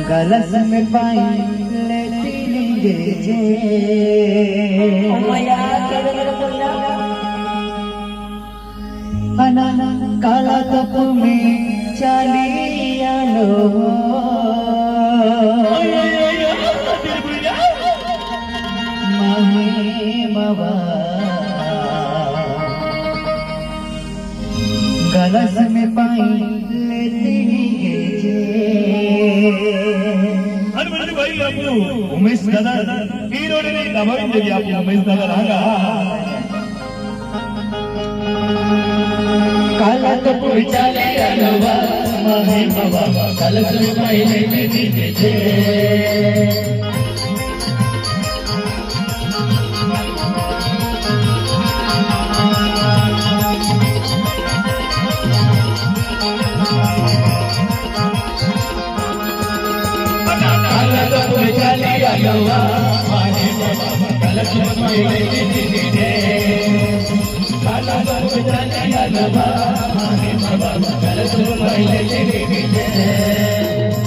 गलस में पाई लेती जे अना काला तप में चालिया लो माहे मवा गलस में पाई लेती उमेश दादा हीरोने नमन देवी आपको उमेश दादा रागा काला तो पुचाले अलवा माहे बाबा कलस में पहले दीदी जे अलवा माहे बाबा कलस में पहले दीदी जे काला तो पुचाले अलवा माहे बाबा कलस में पहले दीदी जे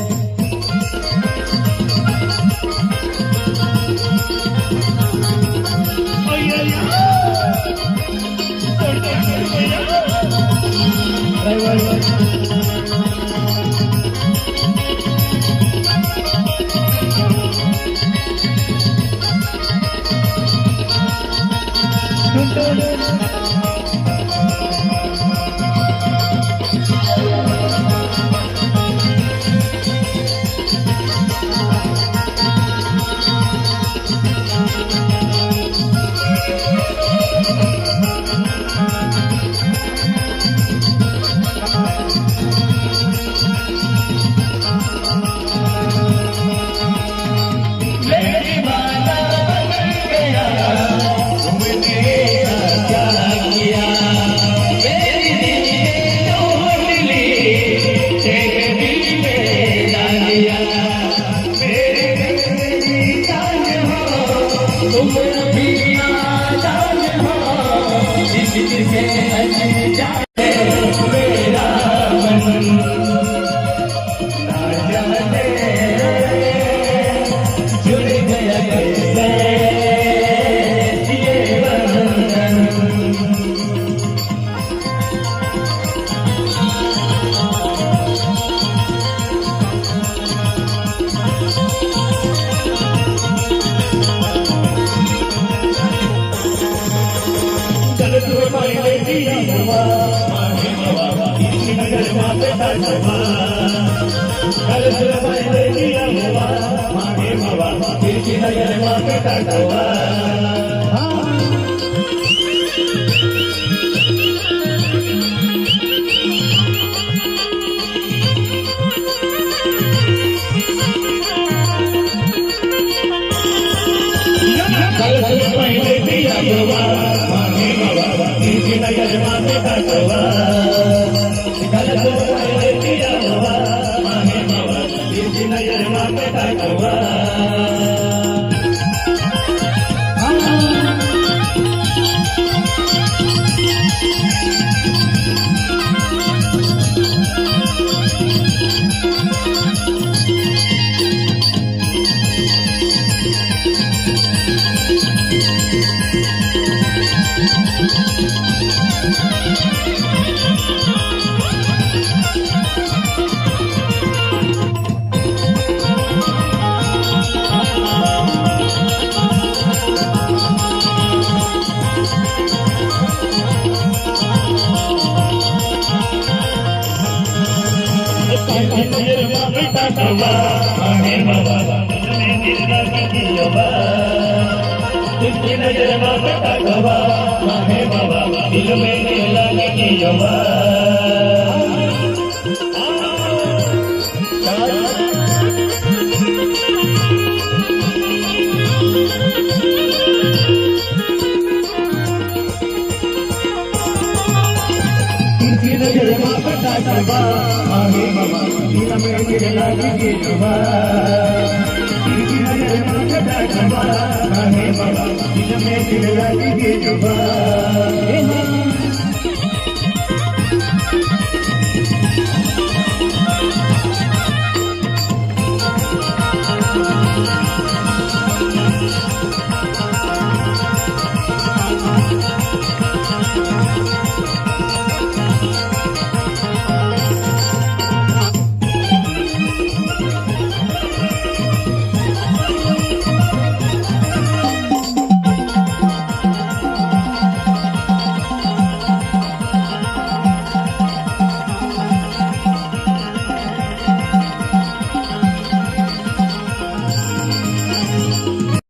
बाबा